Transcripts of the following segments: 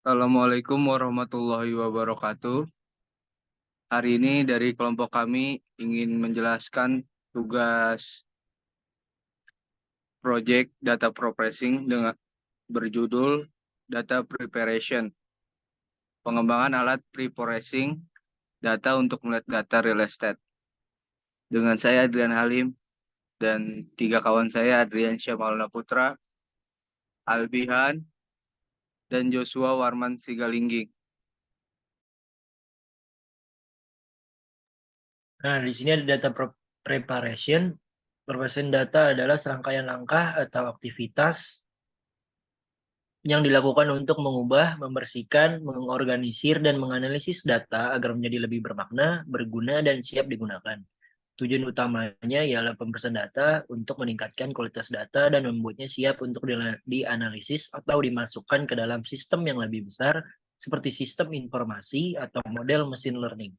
Assalamualaikum warahmatullahi wabarakatuh. Hari ini dari kelompok kami ingin menjelaskan tugas project data processing dengan berjudul Data Preparation, pengembangan alat pre-processing data untuk melihat data real estate. Dengan saya Adrian Halim dan tiga kawan saya Adrian Syamaulana Putra, Albihan, dan Joshua Warman Sigalingging. Nah, di sini ada data preparation. Preparation data adalah serangkaian langkah atau aktivitas yang dilakukan untuk mengubah, membersihkan, mengorganisir, dan menganalisis data agar menjadi lebih bermakna, berguna, dan siap digunakan. Tujuan utamanya ialah pemrosesan data untuk meningkatkan kualitas data dan membuatnya siap untuk dianalisis atau dimasukkan ke dalam sistem yang lebih besar seperti sistem informasi atau model machine learning.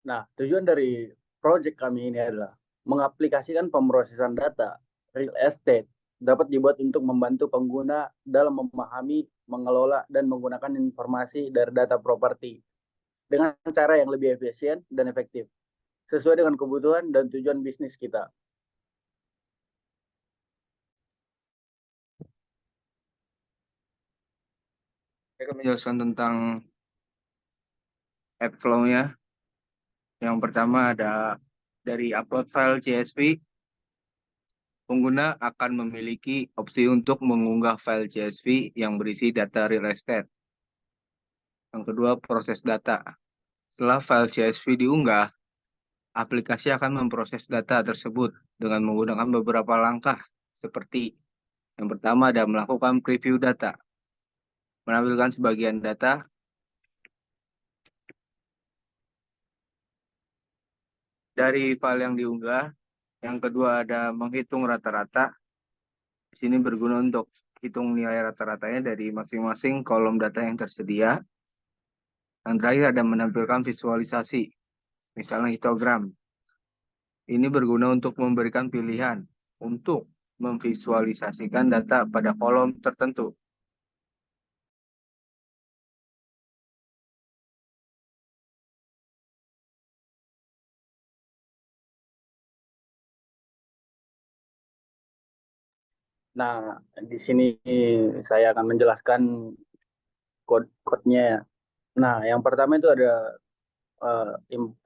Nah, tujuan dari proyek kami ini adalah mengaplikasikan pemrosesan data real estate dapat dibuat untuk membantu pengguna dalam memahami, mengelola, dan menggunakan informasi dari data properti dengan cara yang lebih efisien dan efektif, sesuai dengan kebutuhan dan tujuan bisnis kita. Saya akan menjelaskan tentang app flow-nya. Yang pertama ada dari upload file CSV. Pengguna akan memiliki opsi untuk mengunggah file CSV yang berisi data real estate. Yang kedua, proses data. Setelah file CSV diunggah, aplikasi akan memproses data tersebut dengan menggunakan beberapa langkah, seperti yang pertama ada melakukan preview data, menampilkan sebagian data dari file yang diunggah. Yang kedua ada menghitung rata-rata. Di sini berguna untuk hitung nilai rata-ratanya dari masing-masing kolom data yang tersedia. Yang terakhir ada menampilkan visualisasi, misalnya histogram. Ini berguna untuk memberikan pilihan untuk memvisualisasikan data pada kolom tertentu. Nah, di sini saya akan menjelaskan kode-kodenya ya. Nah, yang pertama itu ada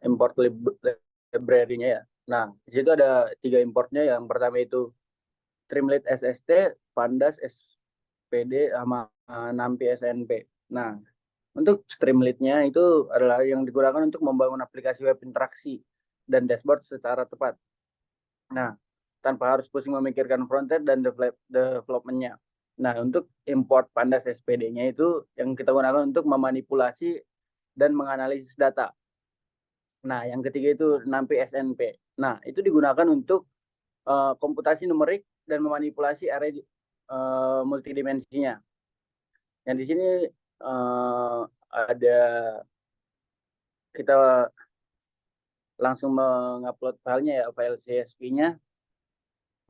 import library-nya ya. Nah, di situ ada 3 importnya. Yang pertama itu Streamlit SST, Pandas SPD, sama NumPy SNP. Nah, untuk Streamlit-nya itu adalah yang digunakan untuk membangun aplikasi web interaksi dan dashboard secara tepat. Nah, tanpa harus pusing memikirkan frontend dan development-nya. Nah, untuk import Pandas SPD-nya itu yang kita gunakan untuk memanipulasi dan menganalisis data. Nah, yang ketiga itu NumPy SNP. Nah, itu digunakan untuk komputasi numerik dan memanipulasi array multidimensinya. Yang di sini ada kita langsung mengupload filenya ya, file CSV-nya.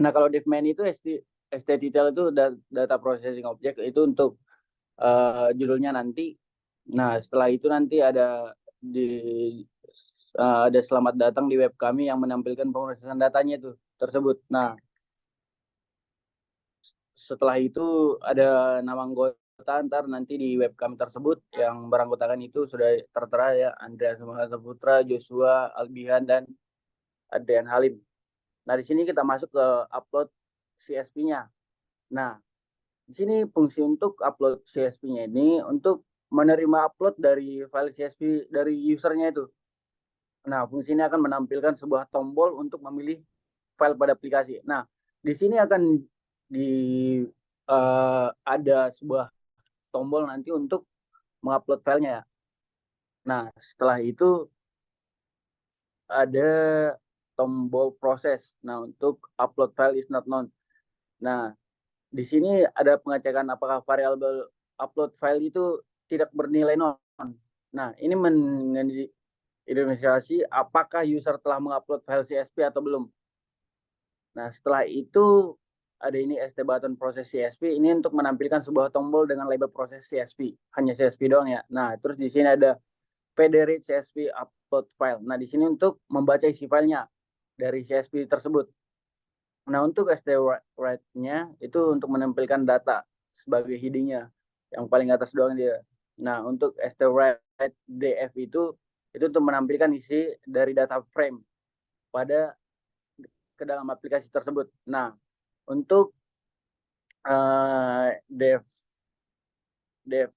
Nah, kalau div main itu stdetail itu data processing object itu untuk judulnya nanti. Nah, setelah itu nanti ada ada selamat datang di web kami yang menampilkan pemrosesan datanya itu tersebut. Nah, setelah itu ada nama anggota, ntar nanti di web kami tersebut yang beranggotakan itu sudah tertera ya, Andreas Putra, Joshua, Albihan, dan Adrian Halim. Nah, di sini kita masuk ke upload CSV-nya. Nah, di sini fungsi untuk upload CSV-nya ini untuk menerima upload dari file CSV dari usernya itu. Nah, fungsi ini akan menampilkan sebuah tombol untuk memilih file pada aplikasi. Nah, di sini akan ada sebuah tombol nanti untuk mengupload filenya ya. Nah, setelah itu ada tombol proses. Nah, untuk upload file is not known. Nah, di sini ada pengecekan apakah variabel upload file itu tidak bernilai non. Nah, ini mengidentifikasi apakah user telah mengupload file CSV atau belum. Nah, setelah itu ada ini ST button proses CSV ini untuk menampilkan sebuah tombol dengan label proses CSV, hanya CSV doang ya. Nah, terus di sini ada PD read CSV upload file. Nah, di sini untuk membaca isi filenya dari CSV tersebut. Nah, untuk ST write-nya itu untuk menampilkan data sebagai heading-nya. Yang paling atas doang dia. Nah, untuk ST write DF itu untuk menampilkan isi dari data frame pada ke dalam aplikasi tersebut. Nah, untuk dev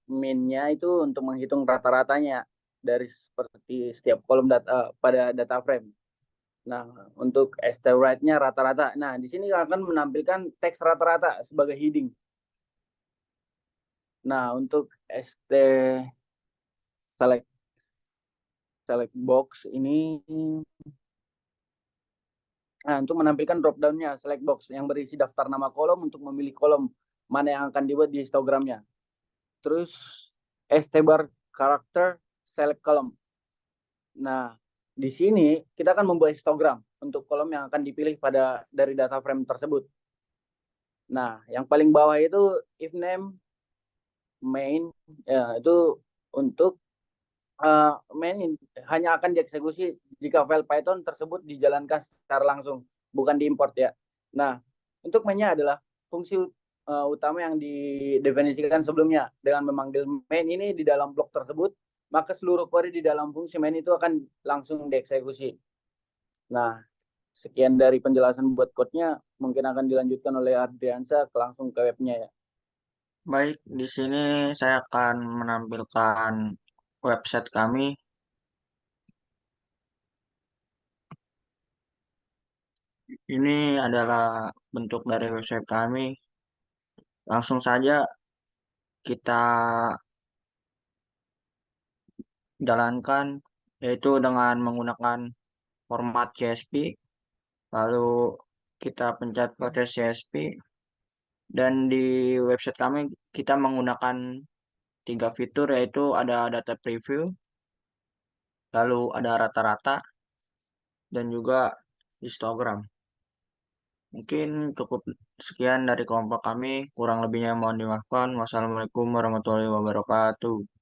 min-nya itu untuk menghitung rata-ratanya dari seperti setiap kolom data pada data frame. Nah, untuk ST write-nya rata-rata. Nah, di sini akan menampilkan teks rata-rata sebagai heading. Nah, untuk ST select box ini untuk menampilkan drop down-nya select box yang berisi daftar nama kolom untuk memilih kolom mana yang akan dibuat di histogramnya. Terus ST bar karakter select column. Nah, di sini kita akan membuat histogram untuk kolom yang akan dipilih dari data frame tersebut. Nah, yang paling bawah itu if name main ya, itu untuk main hanya akan dieksekusi jika file Python tersebut dijalankan secara langsung, bukan diimport ya. Nah, untuk mainnya adalah fungsi utama yang didefinisikan sebelumnya. Dengan memanggil main ini di dalam blok tersebut, maka seluruh query di dalam fungsi main itu akan langsung dieksekusi. Nah, sekian dari penjelasan buat code-nya, mungkin akan dilanjutkan oleh Adriansa langsung ke webnya ya. Baik, di sini saya akan menampilkan website kami. Ini adalah bentuk dari website kami. Langsung saja kita jalankan, yaitu dengan menggunakan format CSV. Lalu kita pencet proses CSV. Dan di website kami kita menggunakan 3 fitur, yaitu ada data preview, lalu ada rata-rata, dan juga histogram. Mungkin cukup sekian dari kelompok kami, kurang lebihnya mohon dimaafkan. Wassalamualaikum warahmatullahi wabarakatuh.